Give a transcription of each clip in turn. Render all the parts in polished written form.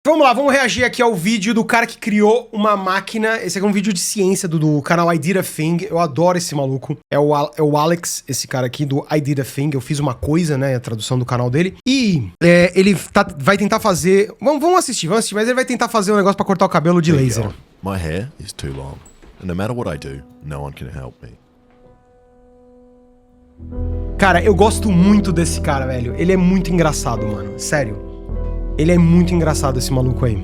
Vamos lá, vamos reagir aqui ao vídeo do cara que criou uma máquina. Esse aqui é um vídeo de ciência do canal I Did a Thing. Eu adoro esse maluco. É o Alex, esse cara aqui do I Did a Thing. Eu fiz uma coisa, né? A tradução do canal dele. E ele vai tentar fazer... Vamos assistir, mas ele vai tentar fazer um negócio pra cortar o cabelo de laser. My hair is too long. And no matter what I do, no one can help me. Cara, eu gosto muito desse cara, velho. Ele é muito engraçado, mano. Sério. Ele é muito engraçado, esse maluco aí.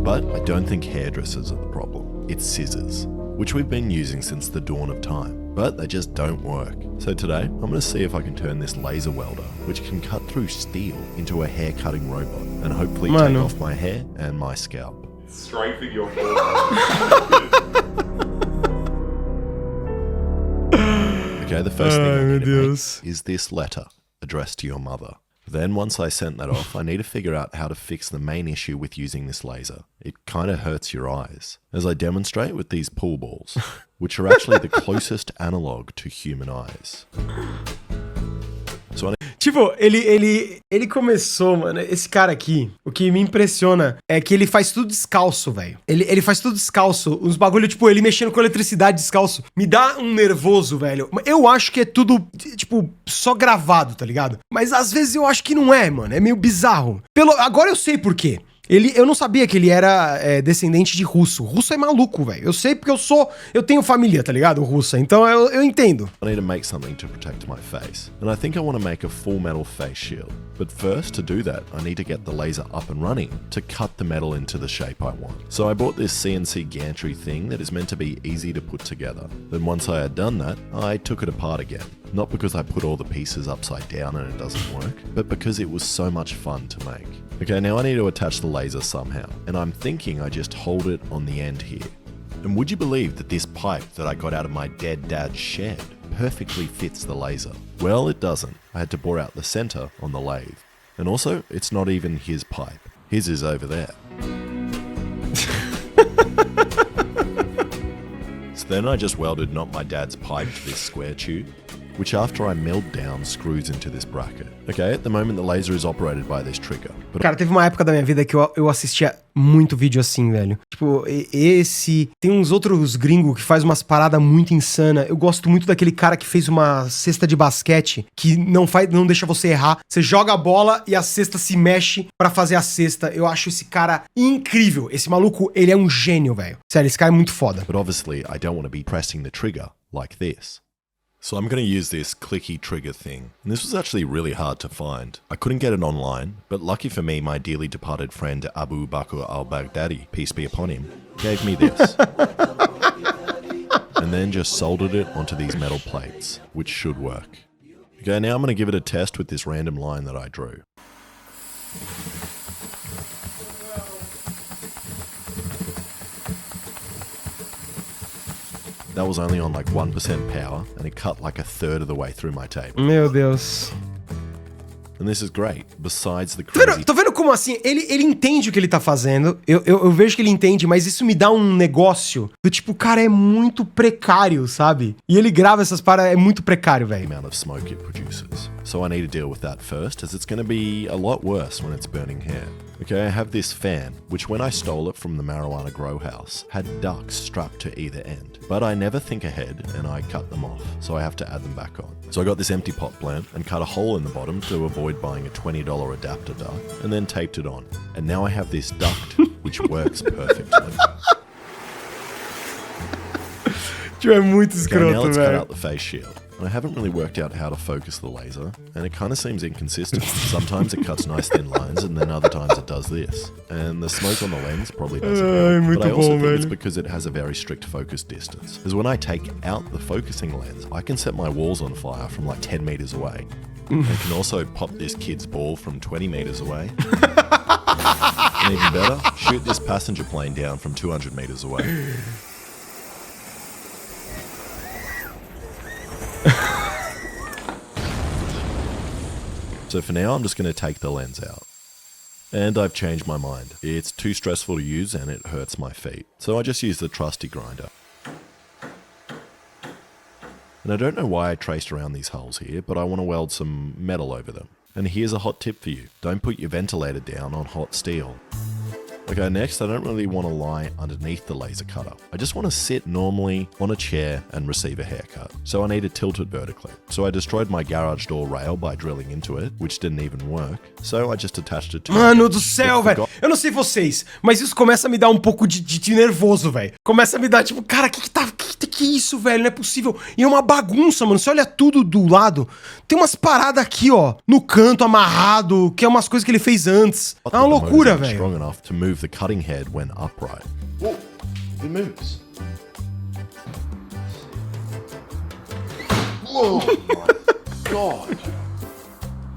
But I don't think hairdressers are the problem. It's scissors, which we've been using since the dawn of time. But they just don't work. So today, I'm going to see if I can turn this laser welder, which can cut through steel, into a hair cutting robot. And hopefully take off my hair and my scalp. Strengthen your forearm. Okay, the first thing I need to make is this letter addressed to your mother. Then once I sent that off, I need to figure out how to fix the main issue with using this laser. It kind of hurts your eyes, as I demonstrate with these pool balls, which are actually the closest analog to human eyes. So tipo, ele começou, mano, esse cara aqui, o que me impressiona é que ele faz tudo descalço, velho. Ele faz tudo descalço, uns bagulho, tipo, ele mexendo com eletricidade descalço. Me dá um nervoso, velho. Eu acho que é tudo, tipo, só gravado, tá ligado? Mas às vezes eu acho que não é, mano. É meio bizarro. Agora eu sei por quê. Eu não sabia que ele era descendente de russo. Russo é maluco, velho. Eu sei porque eu tenho família, tá ligado? Russa. Então eu entendo. I need to make something to protect my face. And I think I want to make a full metal face shield. But first, to do that, I need to get the laser up and running to cut the metal into the shape I want. So I bought this CNC gantry thing that is meant to be easy to put together. Then once I had done that, I took it apart again. Not because I put all the pieces upside down and it doesn't work, but because it was so much fun to make. Okay, now I need to attach the laser somehow, and I'm thinking I just hold it on the end here. And would you believe that this pipe that I got out of my dead dad's shed perfectly fits the laser? Well, it doesn't. I had to bore out the center on the lathe. And also, it's not even his pipe. His is over there. So then I just welded not my dad's pipe to this square tube, which after I milled down screws into this bracket. Okay, at the moment the laser is operated by this trigger. But cara, teve uma época da minha vida que eu assistia muito vídeo assim, velho. Tipo, tem uns outros gringos que faz umas paradas muito insanas. Eu gosto muito daquele cara que fez uma cesta de basquete que não deixa você errar. Você joga a bola e a cesta se mexe pra fazer a cesta. Eu acho esse cara incrível. Esse maluco, ele é um gênio, velho. Sério, esse cara é muito foda. But obviously I don't want to be pressing the trigger like this. So I'm going to use this clicky trigger thing. And this was actually really hard to find. I couldn't get it online, but lucky for me, my dearly departed friend Abu Bakr al-Baghdadi, peace be upon him, gave me this. And then just soldered it onto these metal plates, which should work. Okay, now I'm going to give it a test with this random line that I drew. That was only on like 1% power, and it cut like a third of the way through my table. Meu Deus. And this is great, besides the crazy... Tô vendo como assim, ele entende o que ele tá fazendo, eu vejo que ele entende, mas isso me dá um negócio do tipo, cara, é muito precário, sabe? E ele grava essas paradas, é muito precário, velho. amount of smoke it produces. So I need to deal with that first, as it's going to be a lot worse when it's burning hair. Okay, I have this fan, which when I stole it from the marijuana grow house, had ducts strapped to either end. But I never think ahead, and I cut them off, so I have to add them back on. So I got this empty pot plant and cut a hole in the bottom to avoid buying a $20 adapter duct, and then taped it on. And now I have this duct, which works perfectly. Tipo, é muito escroto, okay, now let's cut velho. out the face shield. I haven't really worked out how to focus the laser, and it kind of seems inconsistent. Sometimes it cuts nice thin lines, and then other times it does this. And the smoke on the lens probably doesn't help, but I also think it's because it has a very strict focus distance. Because when I take out the focusing lens, I can set my walls on fire from like 10 meters away. I can also pop this kid's ball from 20 meters away. And even better, shoot this passenger plane down from 200 meters away. So for now, I'm just going to take the lens out. And I've changed my mind. It's too stressful to use and it hurts my feet. So I just use the trusty grinder. And I don't know why I traced around these holes here, but I want to weld some metal over them. And here's a hot tip for you. Don't put your ventilator down on hot steel. Okay, next, I don't really want to lie underneath the laser cutter. I just want to sit normally on a chair and receive a haircut. So I need to tilt it vertically. So I destroyed my garage door rail by drilling into it, which didn't even work. So I just attached it to Mano do céu, velho. Eu não sei vocês, mas isso começa a me dar um pouco de nervoso, velho. Começa a me dar, tipo, cara, que isso, velho? Não é possível. E é uma bagunça, mano. Você olha tudo do lado. Tem umas paradas aqui, ó, no canto, amarrado, que é umas coisas que ele fez antes. É uma loucura, velho. Strong enough to move the cutting head when upright. Whoa, it moves. Oh my god.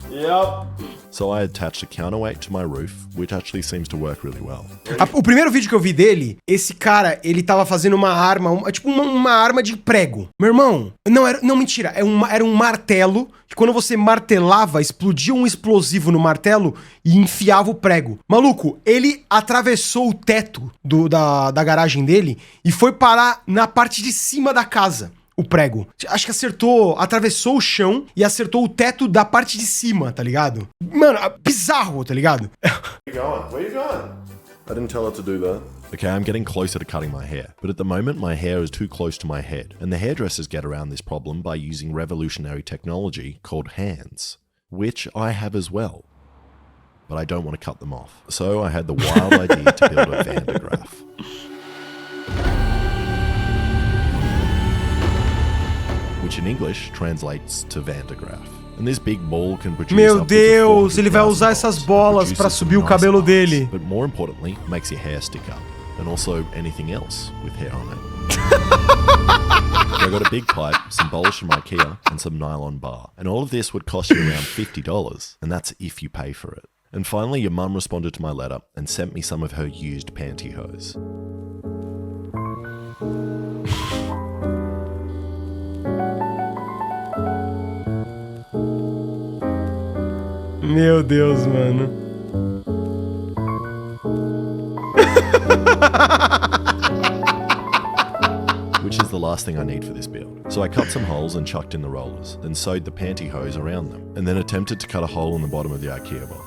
Yep. So I attached a counterweight to my roof, which actually seems to work really well. O primeiro vídeo que eu vi dele, esse cara, ele tava fazendo uma arma, uma arma de prego. Meu irmão, não, mentira, era um martelo, que quando você martelava, explodia um explosivo no martelo e enfiava o prego. Maluco, ele atravessou o teto da garagem dele e foi parar na parte de cima da casa. O prego. Acho que atravessou o chão e acertou o teto da parte de cima, tá ligado? Mano, bizarro, tá ligado? Where you going? I didn't tell her to do that. Okay, I'm getting closer to cutting my hair, but at the moment my hair is too close to my head, and the hairdressers get around this problem by using revolutionary technology called hands, which I have as well. But I don't want to cut them off. So I had the wild idea to build a Van de Graaff. Which in English translates to Van de Graaff. And this big ball can produce Meu Deus, ele vai usar essas bolas pra subir o cabelo dele. But more importantly, makes your hair stick up. And also anything else with hair on it. So I got a big pipe, some bowls from IKEA, and some nylon bar. And all of this would cost you around $50, and that's if you pay for it. And finally, your mum responded to my letter and sent me some of her used pantyhose. Meu Deus, mano. Which is the last thing I need for this build. So I cut some holes and chucked in the rollers, then sewed the pantyhose around them, and then attempted to cut a hole in the bottom of the IKEA bowl.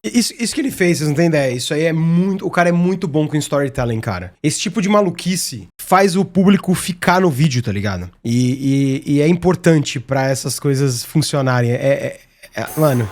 Isso que ele fez, vocês não têm ideia. Isso aí é muito... O cara é muito bom com storytelling, cara. Esse tipo de maluquice faz o público ficar no vídeo, tá ligado? E é importante pra essas coisas funcionarem. Mano...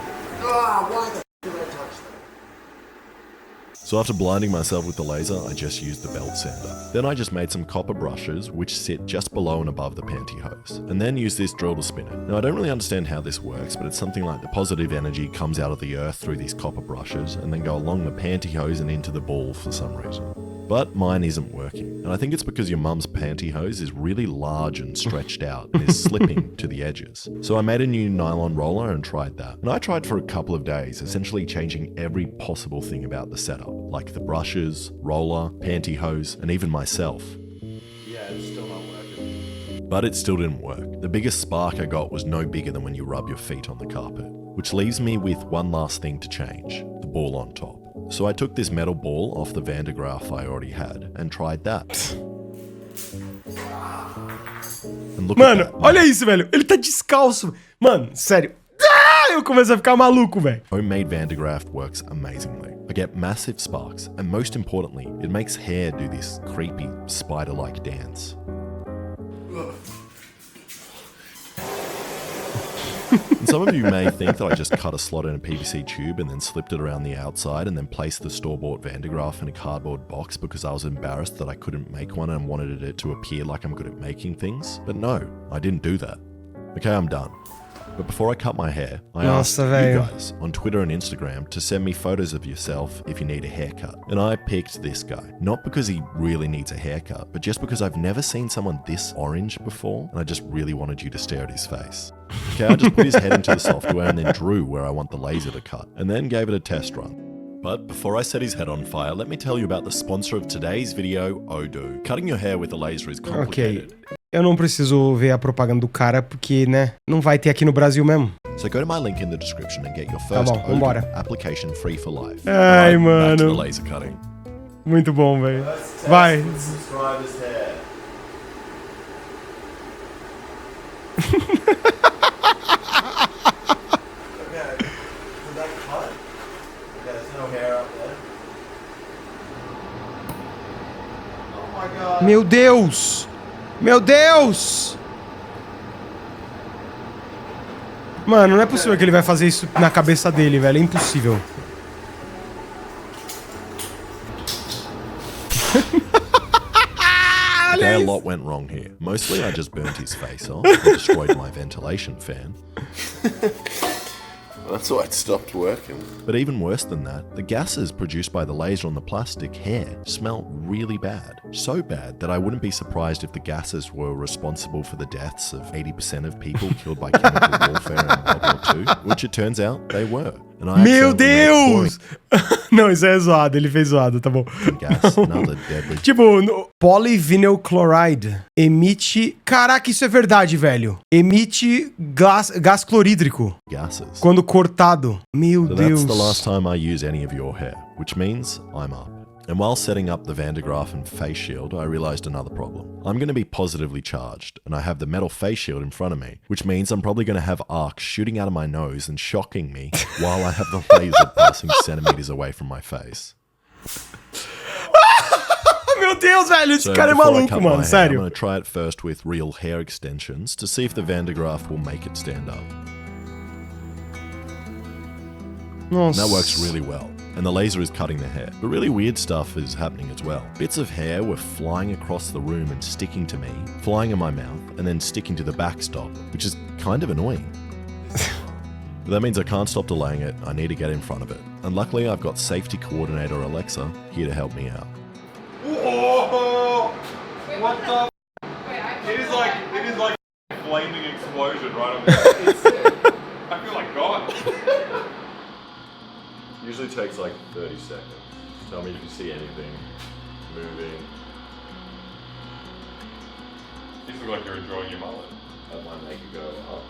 So after blinding myself with the laser, I just used the belt sander. Then I just made some copper brushes, which sit just below and above the pantyhose, and then use this drill to spin it. Now I don't really understand how this works, but it's something like the positive energy comes out of the earth through these copper brushes, and then go along the pantyhose and into the ball for some reason. But mine isn't working, and I think it's because your mum's pantyhose is really large and stretched out and is slipping to the edges. So I made a new nylon roller and tried that. And I tried for a couple of days, essentially changing every possible thing about the setup, like the brushes, roller, pantyhose, and even myself. Yeah, it's still not working. But it still didn't work. The biggest spark I got was no bigger than when you rub your feet on the carpet, which leaves me with one last thing to change, the ball on top. So I took this metal ball off the Van de Graaff I already had and tried that. And look Mano, at that. olha isso, velho. Ele tá descalço. Mano, sério. Eu começo a ficar maluco, velho. Homemade Van de Graaff works amazingly. I get massive sparks, and most importantly, it makes hair do this creepy, spider-like dance. And some of you may think that I just cut a slot in a PVC tube and then slipped it around the outside and then placed the store-bought Van de Graaff in a cardboard box because I was embarrassed that I couldn't make one and wanted it to appear like I'm good at making things. But no, I didn't do that. Okay, I'm done. But before I cut my hair, I asked you guys on Twitter and Instagram to send me photos of yourself if you need a haircut. And I picked this guy. Not because he really needs a haircut, but just because I've never seen someone this orange before, and I just really wanted you to stare at his face. Okay, I just put his head into the software and then drew where I want the laser to cut, and then gave it a test run. But before I set his head on fire, let me tell you about the sponsor of today's video, Odoo. Cutting your hair with a laser is complicated. Ok, eu não preciso ver a propaganda do cara, porque, né, não vai ter aqui no Brasil mesmo. So go to my link in the description and get your first vambora. application free for life. Ai, Back to mano. the laser cutting. Muito bom, velho. Vai. Subscriber's hair. Okay, did that cut? Yeah, there's no hair hair up there. Oh my god. Meu Deus! Meu Deus! Mano, não é possível que ele vai fazer isso na cabeça dele, velho. É impossível. Okay, a lot went wrong here. Mostly I just burnt his face off and destroyed my ventilation fan. That's why it stopped working. But even worse than that, the gases produced by the laser on the plastic hair smell really bad. So bad that I wouldn't be surprised if the gases were responsible for the deaths of 80% of people killed by chemical warfare in World War II, which it turns out they were. And I Meu accidentally made Deus! Não, isso é zoado. Ele fez zoado, tá bom. chlorine gas, another deadly Tipo, polyvinyl chloride emite... Caraca, isso é verdade, velho. Emite gás clorídrico gases. quando cortado. Meu So Deus. that's the last time I use any of your hair, which means I'm up. And while setting up the Van de Graaff and face shield, I realized another problem. I'm going to be positively charged, and I have the metal face shield in front of me, which means I'm probably going to have arcs shooting out of my nose and shocking me while I have the laser passing centimeters away from my face. Meu Deus, velho, esse So cara é before I maluco, cut my mano, hair, I'm sério. going to try it first with real hair extensions to see if the Van de Graaff will make it stand up. Nossa. And that works really well. And the laser is cutting the hair. But really weird stuff is happening as well. Bits of hair were flying across the room and sticking to me, flying in my mouth, and then sticking to the backstop, which is kind of annoying. But that means I can't stop delaying it, I need to get in front of it. And luckily I've got safety coordinator Alexa here to help me out. Whoa! What the? It is like a flaming explosion right on the I feel like God. Usually takes like 30 seconds. Tell me if you see anything moving. You look like you're enjoying your mullet. That might make it go up.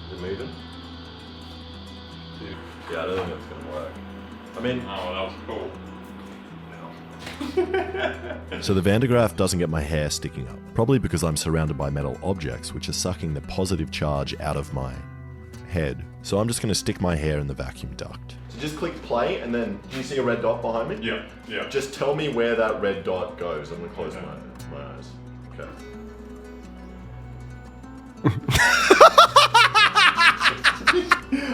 Is it moving? Dude. Yeah, I don't think that's gonna work. I mean, oh, that was cool. So the Van de Graaff doesn't get my hair sticking up, probably because I'm surrounded by metal objects which are sucking the positive charge out of my head. So I'm just going to stick my hair in the vacuum duct. So just click play and then, can you see a red dot behind me? Yeah, yeah. Just tell me where that red dot goes. I'm gonna close my eyes. Okay.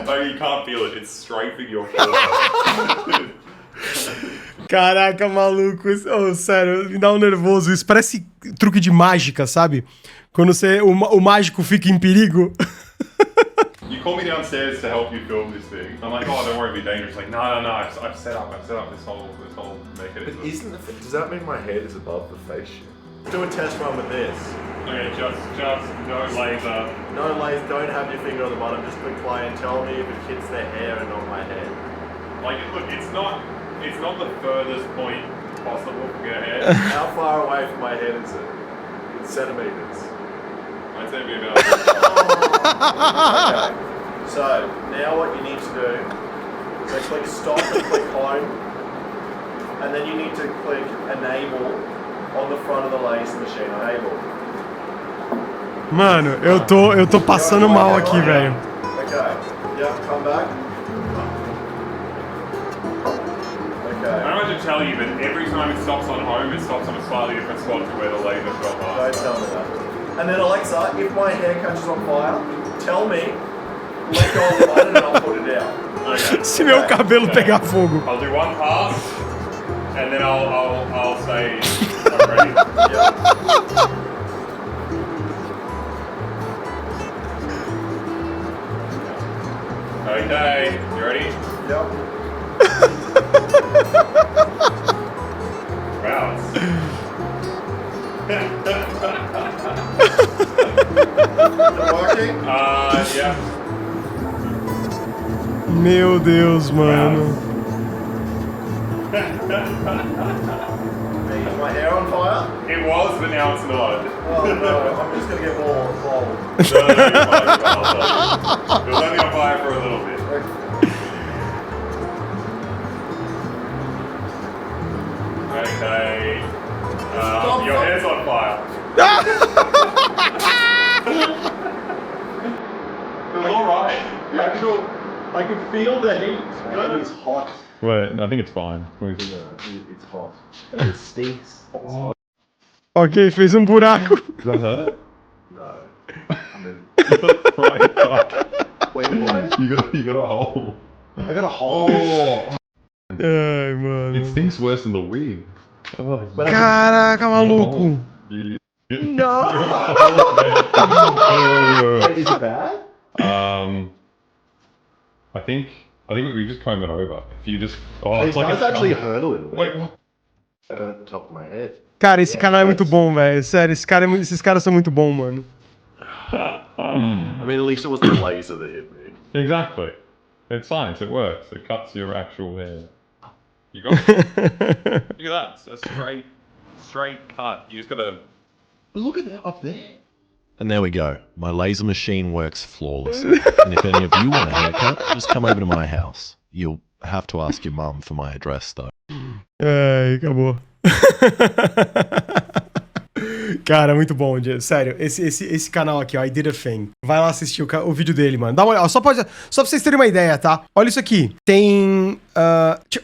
Oh, you can't feel it. It's strafing your forehead. Caraca, maluco. Oh, sério, me dá um nervoso. Isso parece truque de mágica, sabe? Quando o mágico fica em perigo. You call me downstairs to help you film this thing. I'm like, oh, don't worry, it'll be dangerous. Like, no. I've set up this whole mechanism. Does that mean my head is above the face shield? Do a test run with this. Okay, just no laser. No laser, don't have your finger on the bottom, just click play and tell me if it hits the hair and not my head. Like, look, it's not the furthest point possible from your head. How far away from my head is it? In centimeters. I'd say it'd be about. Okay. So now what you need to do is click stop and click home, and then you need to click enable on the front of the laser machine. Enable. Mano, eu tô passando mal aqui, velho. Okay. Yep, come back. Okay. I don't have to tell you, but every time it stops on home, it stops on a slightly different spot to where the laser shot Don't last. tell me that. And then Alexa, if my hair catches on fire, tell me, let go of the button and I'll put it out. Okay. Se meu cabelo pegar fogo. I'll do one pass, and then I'll say I'm ready. Yep. Okay, you ready? Yep. Wow. Is it working? Yeah. Meu Deus, mano. Is my hair on fire? It was, but now it's not. Oh no, I'm just gonna get more cold. No, you're fine, I'll tell you. It was only on fire for a little bit. Okay. Your hair's on fire. It was alright. The actual I can feel the heat. It's hot. Wait, I think it's fine. It's hot. It stinks. Ok, fez um buraco. Does that hurt? No. I mean, Right, fuck. wait, what? You got a hole. I got a hole. Ai, mano. It stinks worse than the wig. Oh, Caraca, maluco. No. Is it bad? I think we just comb it over. If you just, It it's like does a actually chunk. hurt a little bit. Wait, what? At the top of my head. Cara, esse canal é muito bom, velho. Sério, esses caras são muito bons, mano. I mean, at least it wasn't a laser that hit me. Exactly. It's science. It works. It cuts your actual hair. You got it. Look at that. It's a straight cut. You just gotta. But look at that up there. And there we go. My laser machine works flawlessly. And if any of you want a haircut, just come over to my house. You'll have to ask your mum for my address, though. Ai, acabou. Cara, muito bom, sério. Esse canal aqui, ó, I Did a Thing. Vai lá assistir o vídeo dele, mano. Dá uma olhada. Só pra vocês terem uma ideia, tá? Olha isso aqui. Tem...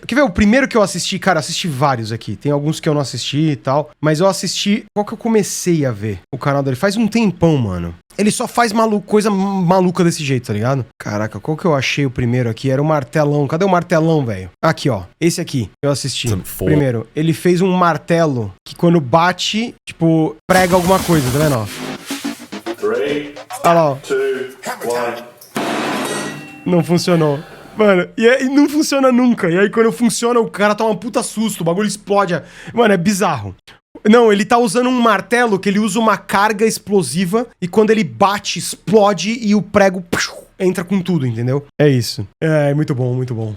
quer ver o primeiro que eu assisti? Cara, eu assisti vários aqui. Tem alguns que eu não assisti e tal. Mas eu assisti... Qual que eu comecei a ver? O canal dele faz um tempão, mano. Ele só faz coisa maluca desse jeito, tá ligado? Caraca, qual que eu achei o primeiro aqui? Era o martelão. Cadê o martelão, velho? Aqui, ó. Esse aqui. Eu assisti. Primeiro, ele fez um martelo que quando bate, tipo, prega alguma coisa, tá vendo, ó? 3, Olha lá, ó. 2, 1. Não funcionou. Mano, e não funciona nunca. E aí quando funciona, o cara toma um puta susto, o bagulho explode. Mano, é bizarro. Não, ele tá usando um martelo que ele usa uma carga explosiva e quando ele bate, explode e o prego entra com tudo, entendeu? É isso. É muito bom, muito bom.